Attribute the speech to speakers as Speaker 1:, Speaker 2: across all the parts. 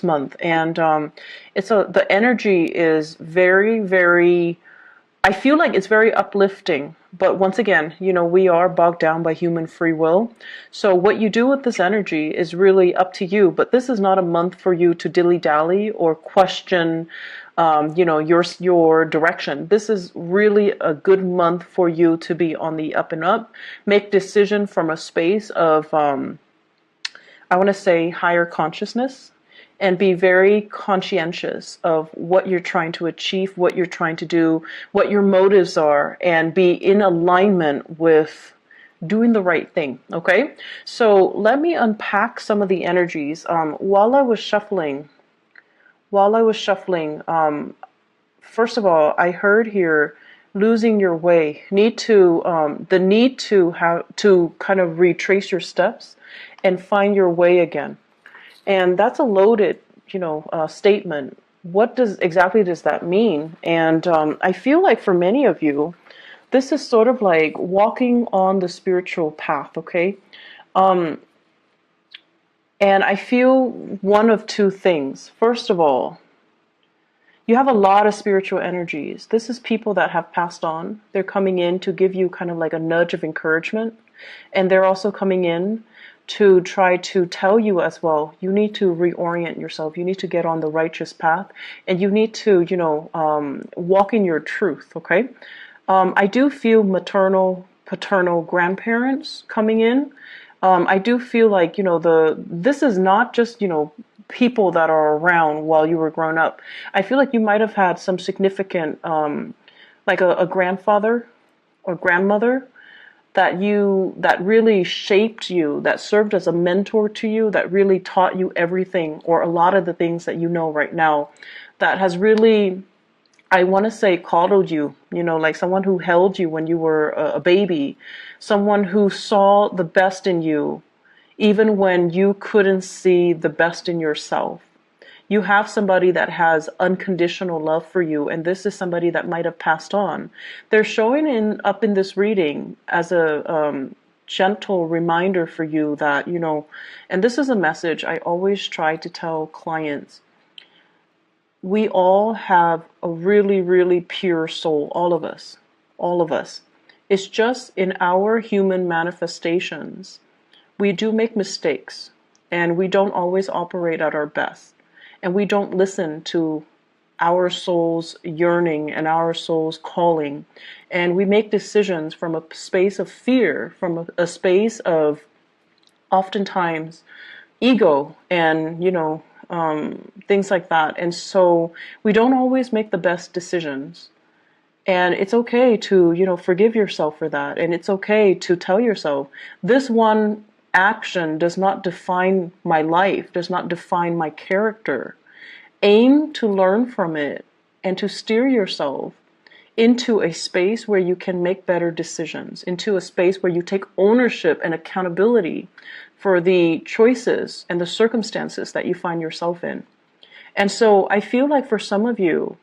Speaker 1: month. And the energy is very, very, I feel like it's very uplifting. But once again, we are bogged down by human free will. So what you do with this energy is really up to you. But this is not a month for you to dilly-dally or question, your direction. This is really a good month for you to be on the up and up. Make decision from a space of, I want to say, higher consciousness, and be very conscientious of what you're trying to achieve, what you're trying to do, what your motives are, and be in alignment with doing the right thing. Okay, so let me unpack some of the energies. First of all, I heard here losing your way, the need to have to kind of retrace your steps and find your way again. And that's a loaded, statement. What exactly does that mean? And I feel like for many of you, this is sort of like walking on the spiritual path, okay? And I feel one of two things. First of all, you have a lot of spiritual energies. This is people that have passed on. They're coming in to give you kind of like a nudge of encouragement. And they're also coming in to try to tell you as well, you need to reorient yourself. You need to get on the righteous path, and you need to, walk in your truth. Okay. I do feel maternal, paternal grandparents coming in. I do feel like, this is not just, people that are around while you were growing up. I feel like you might have had some significant, like a grandfather or grandmother that really shaped you, that served as a mentor to you, that really taught you everything or a lot of the things that you know right now, that has really, I want to say, coddled you, like someone who held you when you were a baby, someone who saw the best in you, even when you couldn't see the best in yourself. You have somebody that has unconditional love for you, and this is somebody that might have passed on. They're showing up in this reading as a gentle reminder for you that, and this is a message I always try to tell clients. We all have a really, really pure soul, all of us, all of us. It's just in our human manifestations, we do make mistakes, and we don't always operate at our best. And we don't listen to our soul's yearning and our soul's calling. And we make decisions from a space of fear, from a space of oftentimes ego and, things like that. And so we don't always make the best decisions. And it's okay to, forgive yourself for that. And it's okay to tell yourself, this one action does not define my life, does not define my character. Aim to learn from it and to steer yourself into a space where you can make better decisions, into a space where you take ownership and accountability for the choices and the circumstances that you find yourself in. And so I feel like for some of you,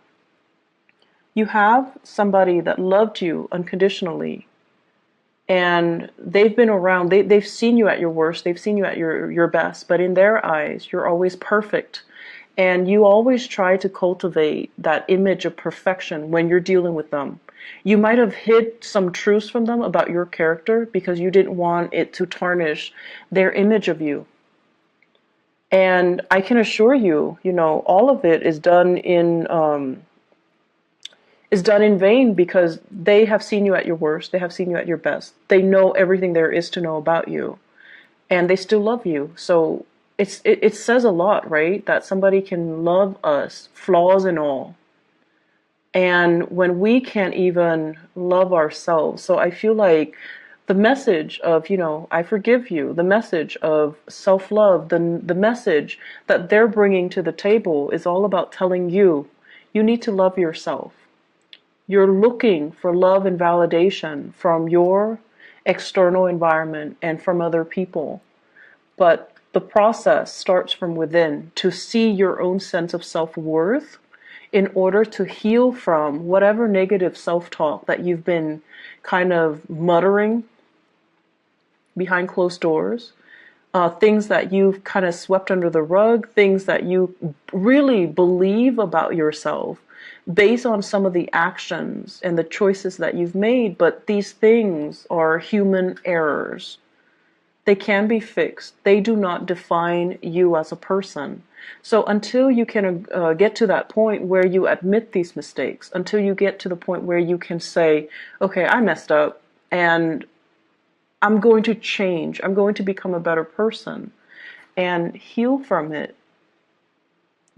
Speaker 1: you have somebody that loved you unconditionally, and they've been around, they've seen you at your worst, they've seen you at your best, but in their eyes, you're always perfect. And you always try to cultivate that image of perfection when you're dealing with them. You might have hid some truths from them about your character because you didn't want it to tarnish their image of you. And I can assure you, all of it is done in vain, because they have seen you at your worst, they have seen you at your best. They know everything there is to know about you, and they still love you. So it says a lot, right? That somebody can love us, flaws and all. And when we can't even love ourselves. So I feel like the message of, I forgive you, the message of self-love, the message that they're bringing to the table is all about telling you, you need to love yourself. You're looking for love and validation from your external environment and from other people. But the process starts from within, to see your own sense of self-worth in order to heal from whatever negative self-talk that you've been kind of muttering behind closed doors. things that you've kind of swept under the rug, things that you really believe about yourself based on some of the actions and the choices that you've made. But these things are human errors. They can be fixed. They do not define you as a person. So until you can get to that point where you admit these mistakes, until you get to the point where you can say, okay, I messed up and I'm going to change. I'm going to become a better person and heal from it.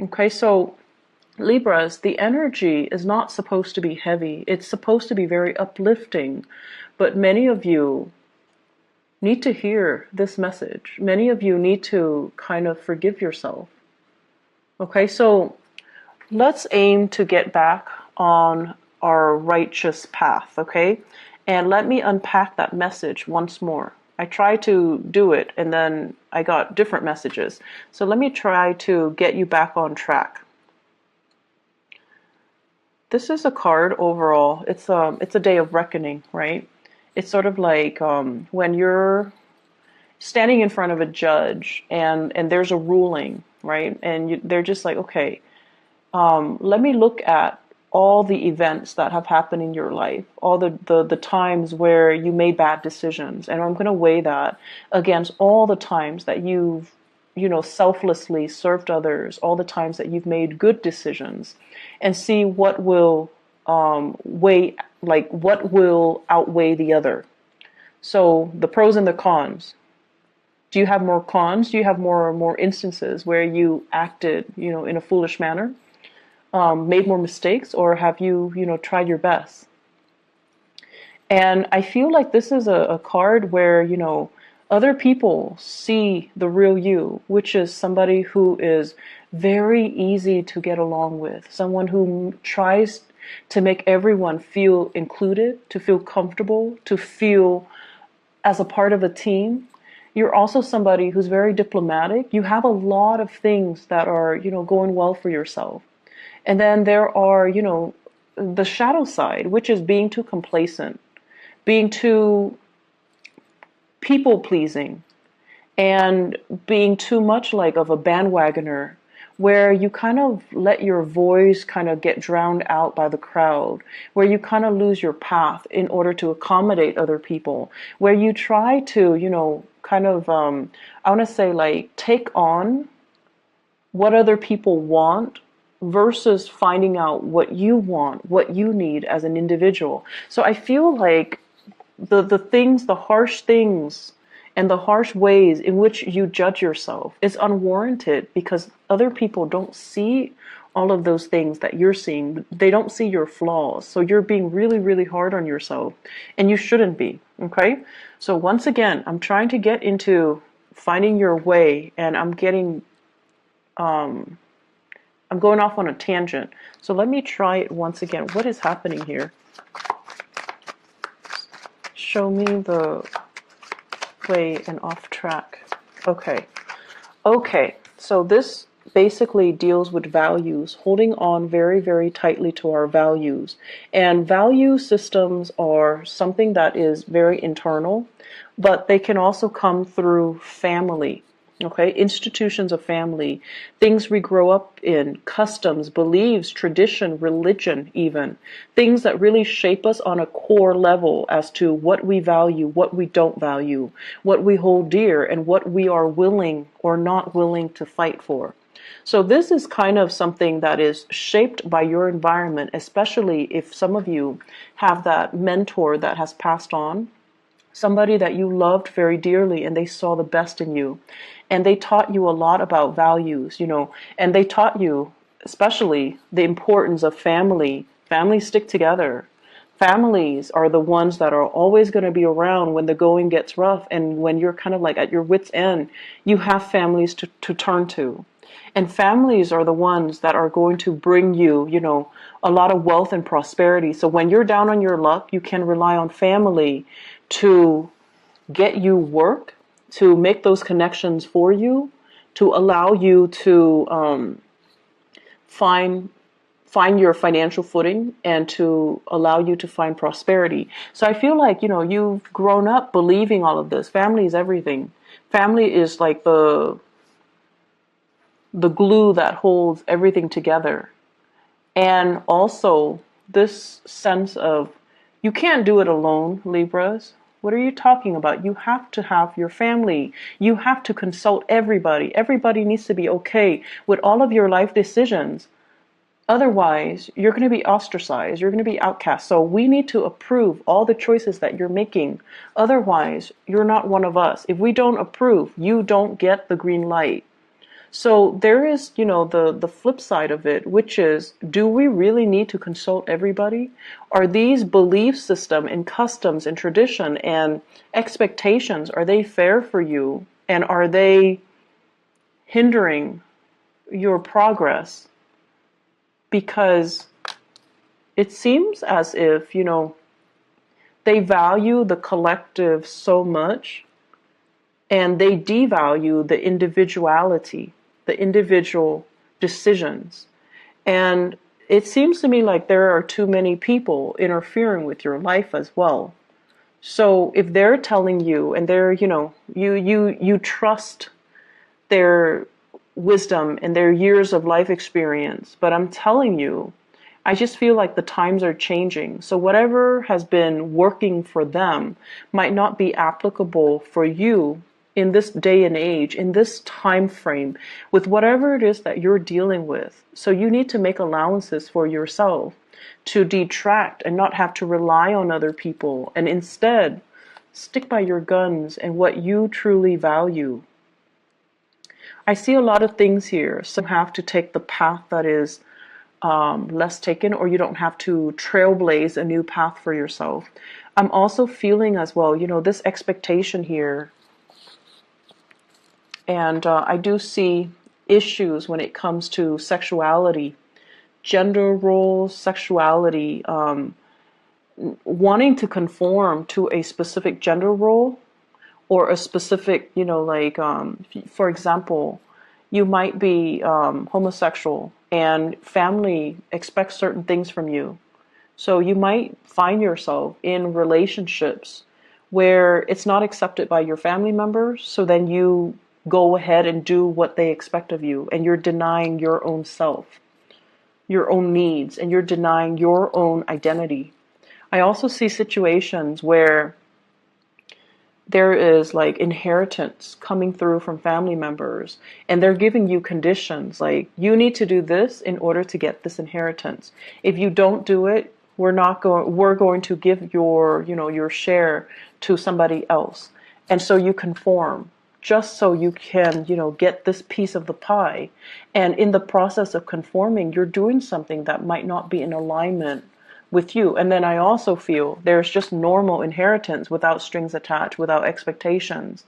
Speaker 1: Okay, so Libras, the energy is not supposed to be heavy. It's supposed to be very uplifting. But many of you need to hear this message. Many of you need to kind of forgive yourself. Okay, so let's aim to get back on our righteous path, okay? And let me unpack that message once more. I tried to do it and then I got different messages. So let me try to get you back on track. This is a card overall. It's a day of reckoning, right? It's sort of like when you're standing in front of a judge and there's a ruling, right? And they're just like, okay, let me look at all the events that have happened in your life, all the times where you made bad decisions, and I'm going to weigh that against all the times that you've, selflessly served others, all the times that you've made good decisions, and see what will what will outweigh the other. So the pros and the cons. Do you have more cons? Do you have more instances where you acted, in a foolish manner? Made more mistakes, or have you, tried your best? And I feel like this is a card where, other people see the real you, which is somebody who is very easy to get along with, someone who tries to make everyone feel included, to feel comfortable, to feel as a part of a team. You're also somebody who's very diplomatic. You have a lot of things that are, going well for yourself. And then there are, the shadow side, which is being too complacent, being too people-pleasing, and being too much like of a bandwagoner, where you kind of let your voice kind of get drowned out by the crowd, where you kind of lose your path in order to accommodate other people, where you try to, I want to say like take on what other people want versus finding out what you want, what you need as an individual. So I feel like the harsh things and the harsh ways in which you judge yourself is unwarranted, because other people don't see all of those things that you're seeing. They don't see your flaws. So you're being really, really hard on yourself, and you shouldn't be, okay? So once again, I'm trying to get into finding your way, and I'm going off on a tangent. So let me try it once again. What is happening here? Show me the way and off track. Okay. So this basically deals with values, holding on very, very tightly to our values. And value systems are something that is very internal, but they can also come through family. Okay, institutions of family, things we grow up in, customs, beliefs, tradition, religion even, things that really shape us on a core level as to what we value, what we don't value, what we hold dear, and what we are willing or not willing to fight for. So this is kind of something that is shaped by your environment, especially if some of you have that mentor that has passed on, somebody that you loved very dearly and they saw the best in you. And they taught you a lot about values, and they taught you especially the importance of family. Families stick together. Families are the ones that are always going to be around when the going gets rough, and when you're kind of like at your wit's end, you have families to turn to. And families are the ones that are going to bring you, a lot of wealth and prosperity. So when you're down on your luck, you can rely on family to get you work, to make those connections for you, to allow you to find your financial footing, and to allow you to find prosperity. So I feel like, you've grown up believing all of this. Family is everything. Family is like the glue that holds everything together. And also this sense of you can't do it alone, Libras. What are you talking about? You have to have your family. You have to consult everybody. Everybody needs to be okay with all of your life decisions. Otherwise, you're going to be ostracized. You're going to be outcast. So we need to approve all the choices that you're making. Otherwise, you're not one of us. If we don't approve, you don't get the green light. So there is, the flip side of it, which is, do we really need to consult everybody? Are these belief system and customs and tradition and expectations, are they fair for you? And are they hindering your progress? Because it seems as if, they value the collective so much and they devalue the individuality, the individual decisions. And it seems to me like there are too many people interfering with your life as well. So if they're telling you and they're, you trust their wisdom and their years of life experience, but I'm telling you, I just feel like the times are changing. So whatever has been working for them might not be applicable for you in this day and age, in this time frame, with whatever it is that you're dealing with. So you need to make allowances for yourself to detract and not have to rely on other people, and instead stick by your guns and what you truly value. I see a lot of things here. So you have to take the path that is less taken, or you don't have to trailblaze a new path for yourself. I'm also feeling as well, this expectation here. And I do see issues when it comes to sexuality, gender roles, sexuality, wanting to conform to a specific gender role or a specific, for example, you might be homosexual and family expects certain things from you. So you might find yourself in relationships where it's not accepted by your family members. So then you go ahead and do what they expect of you, and you're denying your own self, your own needs, and you're denying your own identity. I also see situations where there is like inheritance coming through from family members, and they're giving you conditions like you need to do this in order to get this inheritance. If you don't do it, we're going to give your share to somebody else. And so you conform just so you can, get this piece of the pie. And in the process of conforming, you're doing something that might not be in alignment with you. And then I also feel there's just normal inheritance without strings attached, without expectations.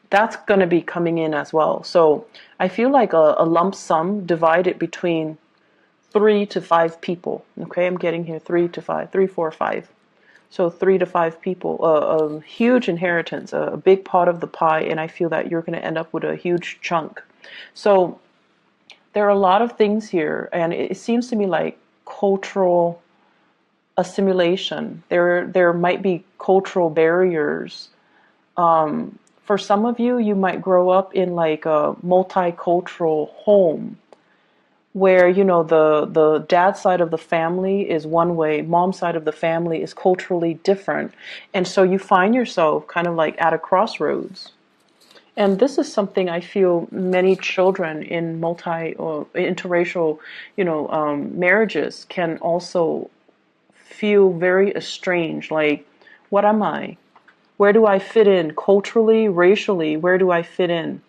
Speaker 1: That's going to be coming in as well. So I feel like a lump sum divided between 3 to 5 people. Okay, I'm getting here 3 to 5, 3, 4, 5. So 3 to 5 people, a huge inheritance, a big pot of the pie, and I feel that you're going to end up with a huge chunk. So there are a lot of things here, and it seems to me like cultural assimilation. There might be cultural barriers. For some of you, you might grow up in like a multicultural home where, the dad side of the family is one way, mom side of the family is culturally different. And so you find yourself kind of like at a crossroads. And this is something I feel many children in multi or interracial, marriages can also feel very estranged. Like, what am I? Where do I fit in culturally, racially? Where do I fit in?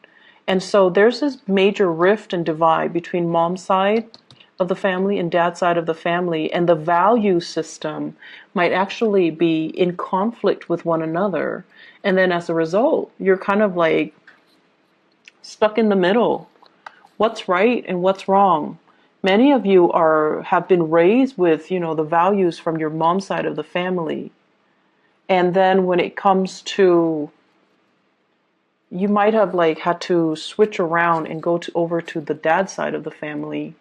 Speaker 1: And so there's this major rift and divide between mom's side of the family and dad's side of the family, and the value system might actually be in conflict with one another. And then as a result, you're kind of like stuck in the middle. What's right and what's wrong? Many of you have been raised with, the values from your mom's side of the family. And then when it comes to, you might have like had to switch around and go over to the dad's side of the family,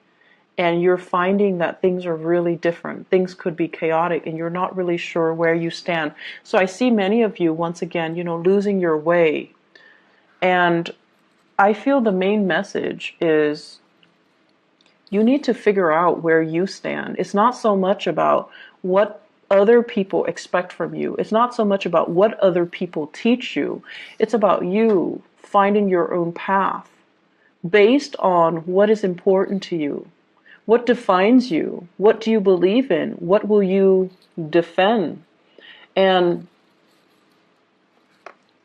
Speaker 1: and you're finding that things are really different. Things could be chaotic and you're not really sure where you stand. So I see many of you, once again, losing your way And I feel the main message is you need to figure out where you stand. It's not so much about what other people expect from you. It's not so much about what other people teach you. It's about you finding your own path based on what is important to you. What defines you? What do you believe in? What will you defend? And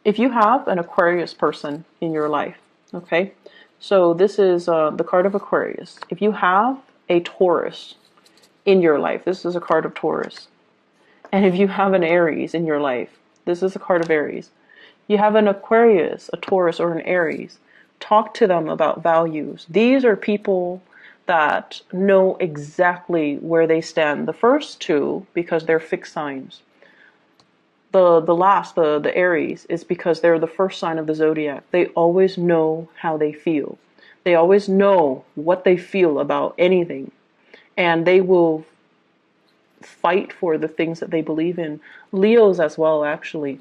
Speaker 1: if you have an Aquarius person in your life, okay, so this is the card of Aquarius. If you have a Taurus in your life, this is a card of Taurus. And if you have an Aries in your life, this is a card of Aries. You have an Aquarius, a Taurus, or an Aries. Talk to them about values. These are people that know exactly where they stand. The first two, because they're fixed signs. The Aries, is because they're the first sign of the zodiac. They always know how they feel. They always know what they feel about anything. And they will fight for the things that they believe in. Leos as well, actually.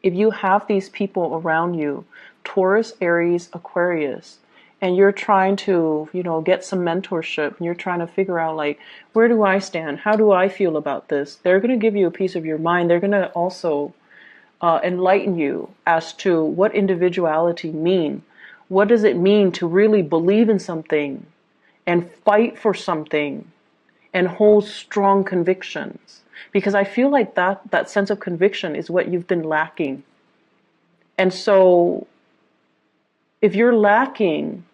Speaker 1: If you have these people around you, Taurus, Aries, Aquarius, and you're trying to, get some mentorship, and you're trying to figure out, like, where do I stand? How do I feel about this? They're going to give you a piece of your mind. They're going to also enlighten you as to what individuality mean. What does it mean to really believe in something and fight for something and hold strong convictions? Because I feel like that sense of conviction is what you've been lacking. And so if you're lacking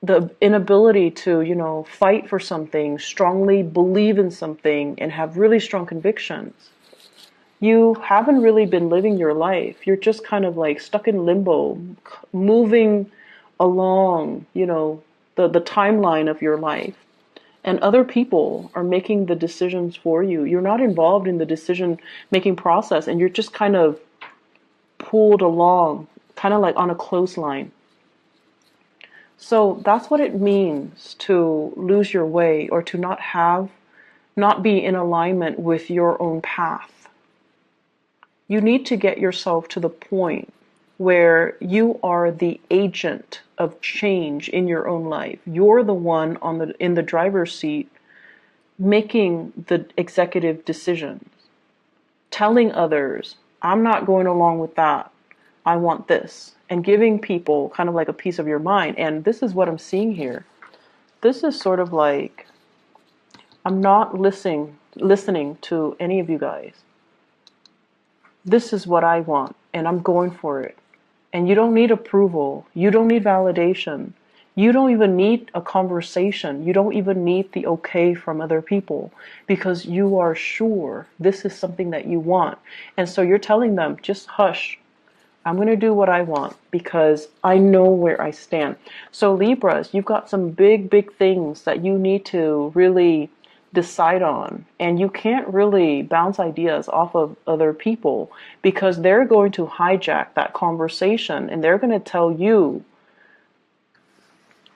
Speaker 1: the inability to, fight for something, strongly believe in something, and have really strong convictions, you haven't really been living your life. You're just kind of like stuck in limbo, moving along, the timeline of your life. And other people are making the decisions for you. You're not involved in the decision-making process, and you're just kind of pulled along, kind of like on a clothesline. So that's what it means to lose your way, or to not be in alignment with your own path. You need to get yourself to the point where you are the agent of change in your own life. You're the one in the driver's seat making the executive decisions, telling others, I'm not going along with that. I want this. And giving people kind of like a piece of your mind. And this is what I'm seeing here. This is sort of like, I'm not listening to any of you guys. This is what I want, and I'm going for it. And you don't need approval. You don't need validation. You don't even need a conversation. You don't even need the okay from other people, because you are sure this is something that you want. And so you're telling them, just hush. I'm going to do what I want because I know where I stand. So Libras, you've got some big, big things that you need to really decide on. And you can't really bounce ideas off of other people, because they're going to hijack that conversation and they're going to tell you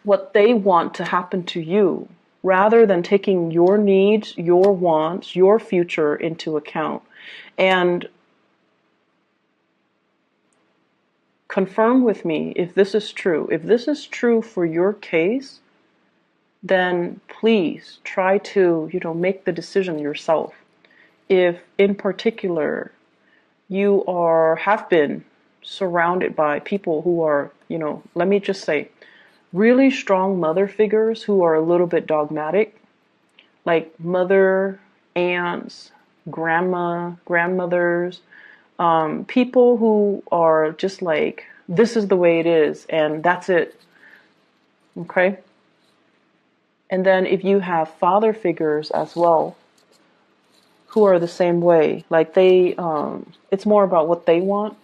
Speaker 1: what they want to happen to you, rather than taking your needs, your wants, your future into account. And confirm with me if this is true. If this is true for your case, then please try to, make the decision yourself. If in particular you have been surrounded by people who are, let me just say, really strong mother figures who are a little bit dogmatic, like mother, aunts, grandmothers, people who are just like, this is the way it is, and that's it. Okay? And then if you have father figures as well, who are the same way, like it's more about what they want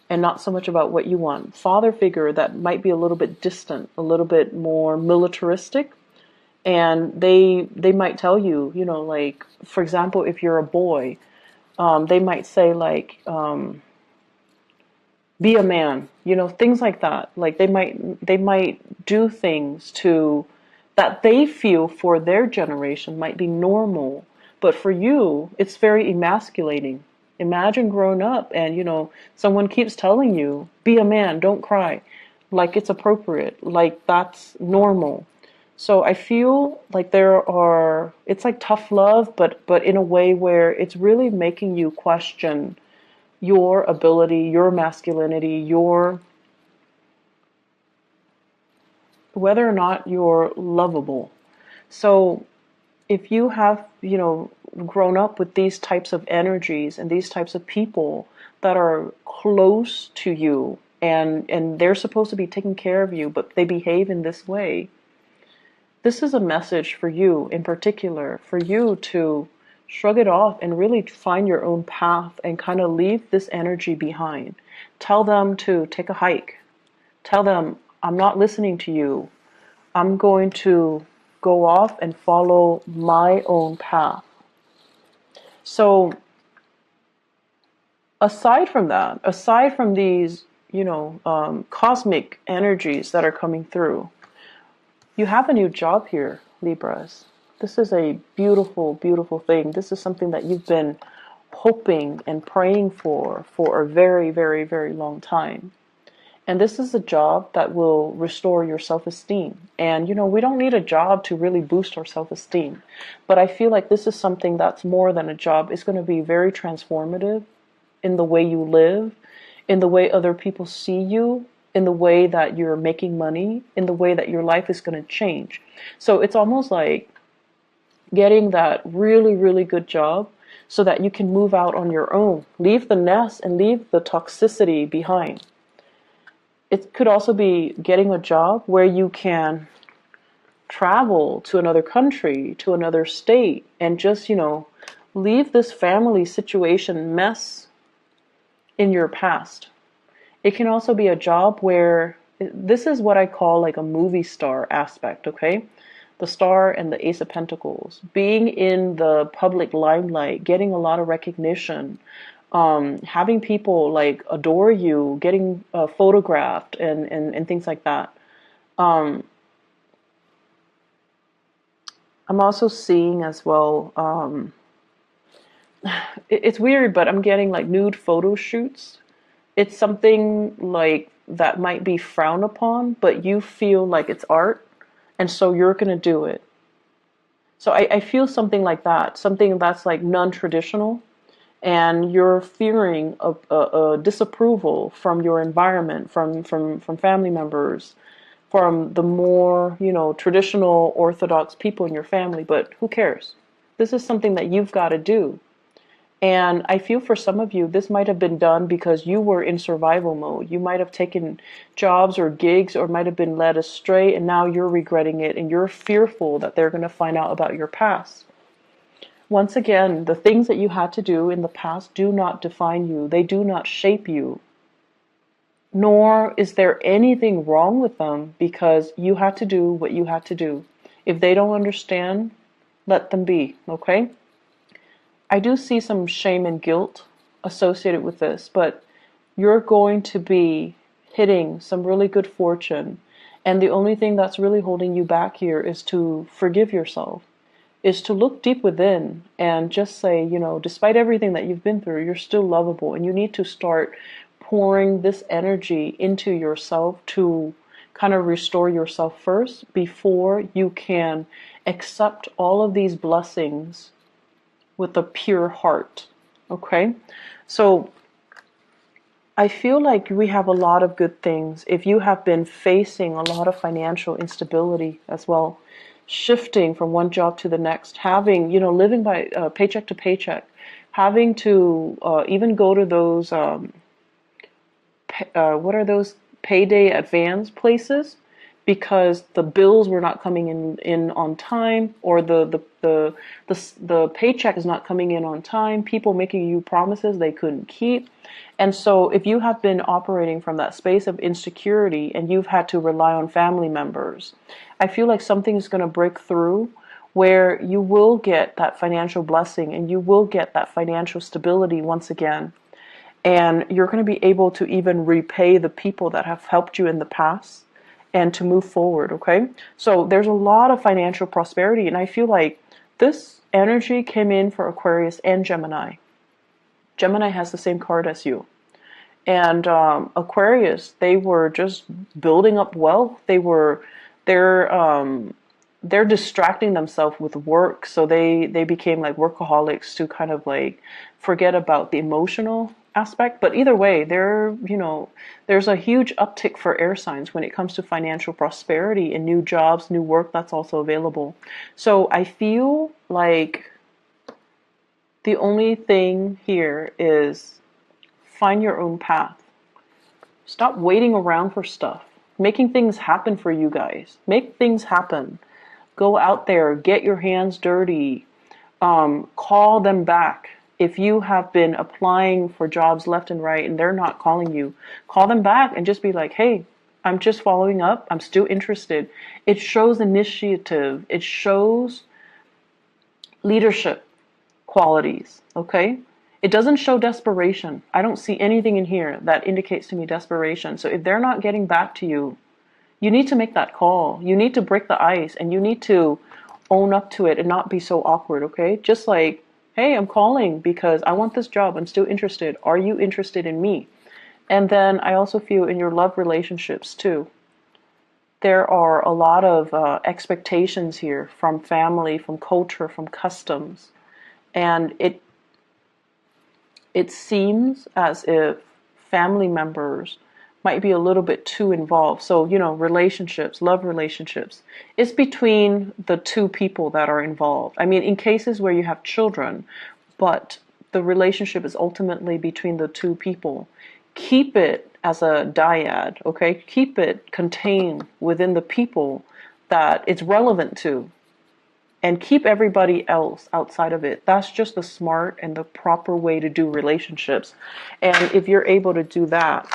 Speaker 1: and not so much about what you want. Father figure that might be a little bit distant, a little bit more militaristic, and they might tell you, like, for example, if you're a boy, they might say like, be a man, things like that. Like they might do things that they feel for their generation might be normal, but for you, it's very emasculating. Imagine growing up and, someone keeps telling you, be a man, don't cry, like it's appropriate, like that's normal. So I feel like it's like tough love, but in a way where it's really making you question your ability, your masculinity, whether or not you're lovable. So if you have, grown up with these types of energies and these types of people that are close to you, and they're supposed to be taking care of you, but they behave in this way, this is a message for you in particular, for you to shrug it off and really find your own path and kind of leave this energy behind. Tell them to take a hike. Tell them, I'm not listening to you. I'm going to go off and follow my own path. So aside from that, aside from these, cosmic energies that are coming through, you have a new job here, Libras. This is a beautiful, beautiful thing. This is something that you've been hoping and praying for a very, very, very long time. And this is a job that will restore your self-esteem. And, we don't need a job to really boost our self-esteem. But I feel like this is something that's more than a job. It's going to be very transformative in the way you live, in the way other people see you, in the way that you're making money, in the way that your life is going to change. So it's almost like getting that really, really good job so that you can move out on your own, leave the nest and leave the toxicity behind. It could also be getting a job where you can travel to another country, to another state, and just, leave this family situation mess in your past. It can also be a job where, this is what I call like a movie star aspect, okay? The star and the Ace of Pentacles. Being in the public limelight, getting a lot of recognition, having people like adore you, getting photographed and things like that. I'm also seeing as well, it's weird, but I'm getting like nude photo shoots. It's something like that might be frowned upon, but you feel like it's art, and so you're going to do it. So I feel something like that, something that's like non-traditional, and you're fearing a disapproval from your environment, from family members, from the more, traditional Orthodox people in your family, but who cares? This is something that you've got to do. And I feel for some of you, this might have been done because you were in survival mode. You might have taken jobs or gigs or might have been led astray, and now you're regretting it and you're fearful that they're going to find out about your past. Once again, the things that you had to do in the past do not define you. They do not shape you. Nor is there anything wrong with them, because you had to do what you had to do. If they don't understand, let them be, okay? I do see some shame and guilt associated with this, but you're going to be hitting some really good fortune. And the only thing that's really holding you back here is to forgive yourself, is to look deep within and just say, despite everything that you've been through, you're still lovable. And you need to start pouring this energy into yourself to kind of restore yourself first before you can accept all of these blessings with a pure heart. Okay? So I feel like we have a lot of good things. If you have been facing a lot of financial instability as well, shifting from one job to the next, having, living by paycheck to paycheck, having to even go to those, what are those payday advance places? Because the bills were not coming in on time, or the paycheck is not coming in on time. People making you promises they couldn't keep. And so if you have been operating from that space of insecurity and you've had to rely on family members, I feel like something is going to break through where you will get that financial blessing and you will get that financial stability once again. And you're going to be able to even repay the people that have helped you in the past and to move forward, okay? So there's a lot of financial prosperity, and I feel like this energy came in for Aquarius and Gemini. Gemini has the same card as you. And Aquarius, they were just building up wealth. They're they're distracting themselves with work, so they became like workaholics to kind of like forget about the emotional aspect. But either way, there's a huge uptick for air signs when it comes to financial prosperity and new jobs, new work that's also available. So I feel like the only thing here is find your own path. Stop waiting around for stuff. Making things happen for you guys. Make things happen. Go out there, get your hands dirty. Call them back. If you have been applying for jobs left and right and they're not calling you, call them back and just be like, hey, I'm just following up. I'm still interested. It shows initiative. It shows leadership qualities, okay? It doesn't show desperation. I don't see anything in here that indicates to me desperation. So if they're not getting back to you, you need to make that call. You need to break the ice and you need to own up to it and not be so awkward, okay? Just like, hey, I'm calling because I want this job. I'm still interested. Are you interested in me? And then I also feel in your love relationships too. There are a lot of expectations here from family, from culture, from customs. And it seems as if family members might be a little bit too involved. So, relationships, love relationships, it's between the two people that are involved. I mean, in cases where you have children, but the relationship is ultimately between the two people. Keep it as a dyad, okay? Keep it contained within the people that it's relevant to. And keep everybody else outside of it. That's just the smart and the proper way to do relationships. And if you're able to do that,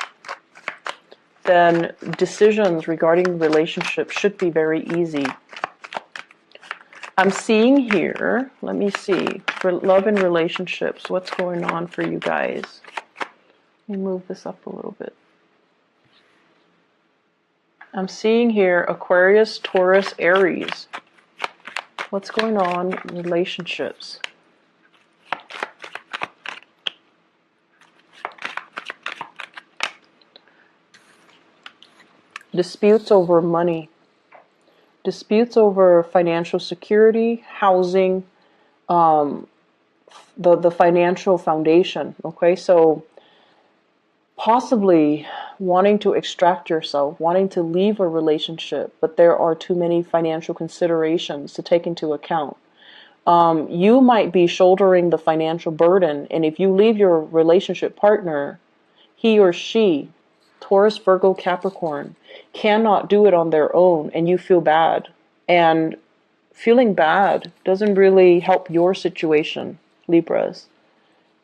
Speaker 1: then decisions regarding relationships should be very easy. I'm seeing here, let me see, for love and relationships, what's going on for you guys? Let me move this up a little bit. I'm seeing here Aquarius, Taurus, Aries. What's going on in relationships? Disputes over money. Disputes over financial security, housing, the financial foundation. Okay, so possibly wanting to extract yourself, wanting to leave a relationship, but there are too many financial considerations to take into account. You might be shouldering the financial burden, and if you leave your relationship partner, he or she, Taurus, Virgo, Capricorn, cannot do it on their own, and you feel bad. And feeling bad doesn't really help your situation, Libras.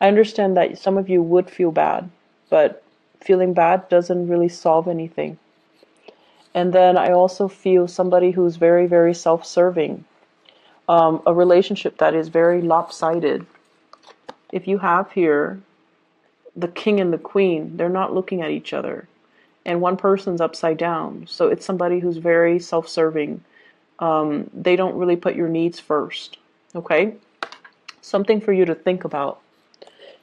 Speaker 1: I understand that some of you would feel bad, but feeling bad doesn't really solve anything. And then I also feel somebody who's very, very self-serving. A relationship that is very lopsided. If you have here the king and the queen, they're not looking at each other. And one person's upside down. So it's somebody who's very self-serving. They don't really put your needs first. Okay? Something for you to think about.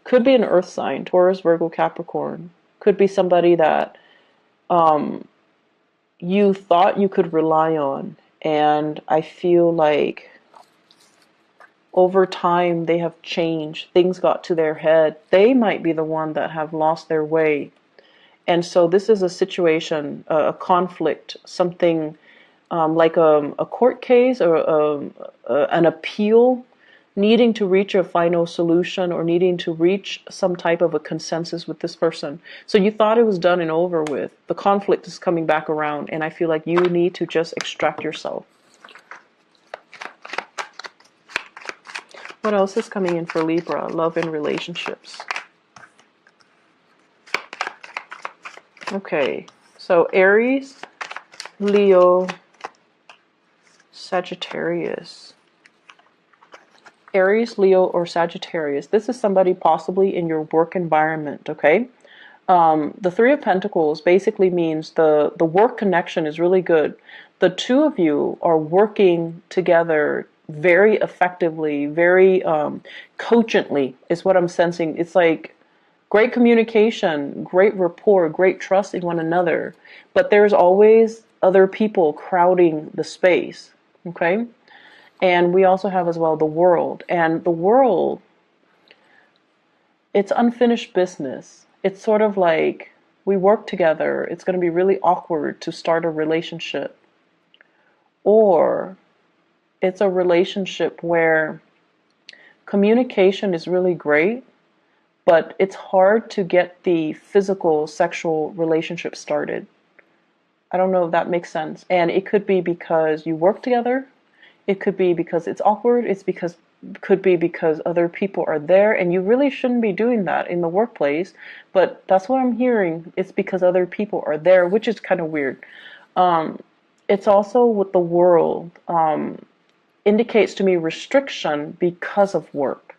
Speaker 1: Could be an earth sign, Taurus, Virgo, Capricorn. Could be somebody that you thought you could rely on. And I feel like over time they have changed. Things got to their head. They might be the one that have lost their way. And so this is a situation, a conflict, something like a court case or an appeal, needing to reach a final solution or needing to reach some type of a consensus with this person. So you thought it was done and over with. The conflict is coming back around, and I feel like you need to just extract yourself. What else is coming in for Libra? Love and relationships. Okay, so Aries, Leo, Sagittarius. Aries, Leo, or Sagittarius. This is somebody possibly in your work environment, okay? The Three of Pentacles basically means the work connection is really good. The two of you are working together very effectively, very cogently is what I'm sensing. It's like great communication, great rapport, great trust in one another, but there's always other people crowding the space, okay? And we also have as well the world. And the world, it's unfinished business. It's sort of like we work together. It's going to be really awkward to start a relationship. Or it's a relationship where communication is really great, but it's hard to get the physical sexual relationship started. I don't know if that makes sense. And it could be because you work together. It could be because it's awkward. Could be because other people are there, and you really shouldn't be doing that in the workplace. But that's what I'm hearing. It's because other people are there, which is kind of weird. It's also with the world, indicates to me restriction because of work.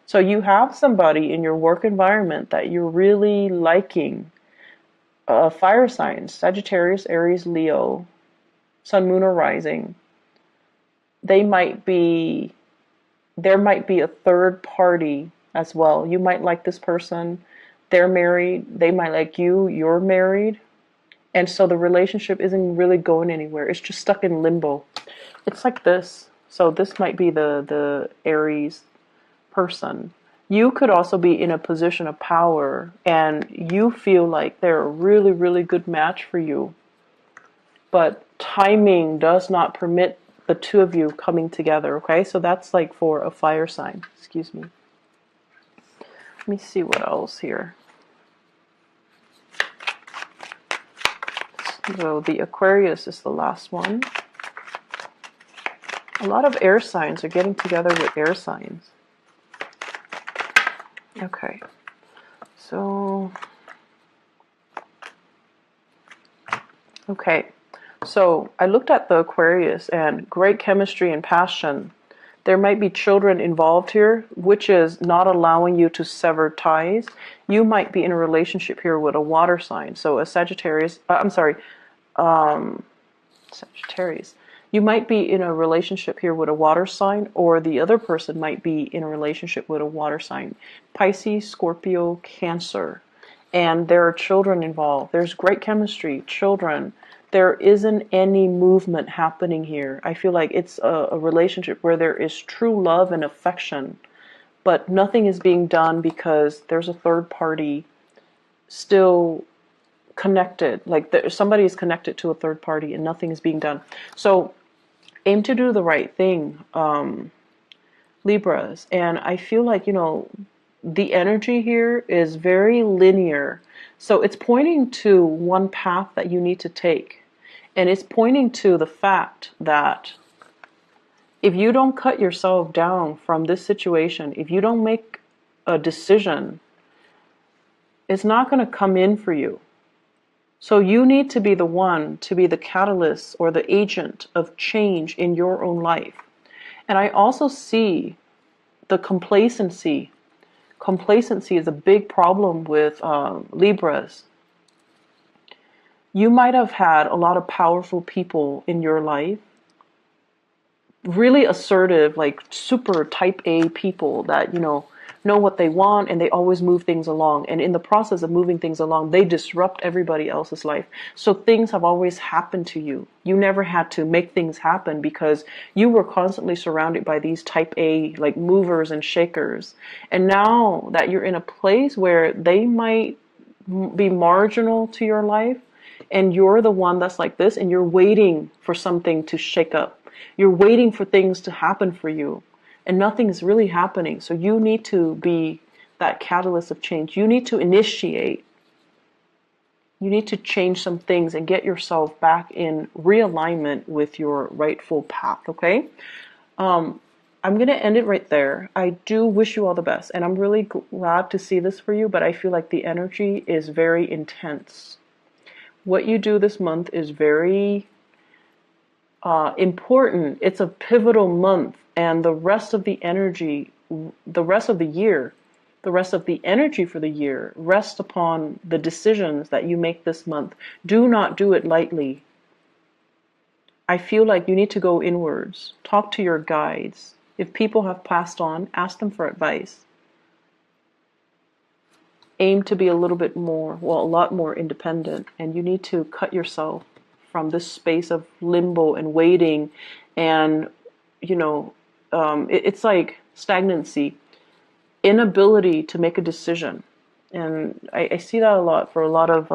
Speaker 1: So you have somebody in your work environment that you're really liking, fire signs, Sagittarius, Aries, Leo, Sun, Moon, or Rising. There might be a third party as well. You might like this person, they're married, they might like you, you're married. And so the relationship isn't really going anywhere. It's just stuck in limbo. It's like this. So this might be the Aries person. You could also be in a position of power and you feel like they're a really, really good match for you. But timing does not permit the two of you coming together, okay? So that's like for a fire sign. Excuse me. Let me see what else here. So the Aquarius is the last one. A lot of air signs are getting together with air signs. Okay. So I looked at the Aquarius and great chemistry and passion. There might be children involved here, which is not allowing you to sever ties. You might be in a relationship here with a water sign. So a Sagittarius, Sagittarius. You might be in a relationship here with a water sign, or the other person might be in a relationship with a water sign. Pisces, Scorpio, Cancer. And there are children involved. There's great chemistry, children. There isn't any movement happening here. I feel like it's a relationship where there is true love and affection, but nothing is being done because there's a third party still connected. Like somebody is connected to a third party and nothing is being done. So aim to do the right thing, Libras. And I feel like, the energy here is very linear. So it's pointing to one path that you need to take. And it's pointing to the fact that if you don't cut yourself down from this situation, if you don't make a decision, it's not going to come in for you. So you need to be the one to be the catalyst or the agent of change in your own life. And I also see the complacency. Complacency is a big problem with Libras. You might have had a lot of powerful people in your life, really assertive, like super type A people that, know what they want and they always move things along. And in the process of moving things along, they disrupt everybody else's life. So things have always happened to you. You never had to make things happen because you were constantly surrounded by these type A, like movers and shakers. And now that you're in a place where they might be marginal to your life and you're the one that's like this and you're waiting for something to shake up. You're waiting for things to happen for you. And nothing is really happening. So you need to be that catalyst of change. You need to initiate. You need to change some things and get yourself back in realignment with your rightful path, okay? I'm going to end it right there. I do wish you all the best. And I'm really glad to see this for you, but I feel like the energy is very intense. What you do this month is very important. It's a pivotal month. And the rest of the energy, the rest of the year, the rest of the energy for the year rests upon the decisions that you make this month. Do not do it lightly. I feel like you need to go inwards, talk to your guides. If people have passed on, ask them for advice. Aim to be a little bit more, well, a lot more independent, and you need to cut yourself from this space of limbo and waiting, and you know, it's like stagnancy, inability to make a decision, and I see that a lot for a lot of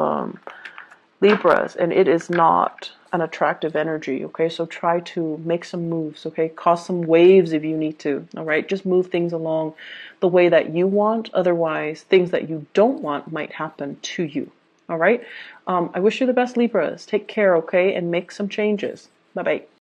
Speaker 1: Libras, and it is not an attractive energy, okay? So try to make some moves, okay? Cause some waves if you need to, all right? Just move things along the way that you want. Otherwise, things that you don't want might happen to you, all right? I wish you the best, Libras. Take care, okay? And make some changes. Bye-bye.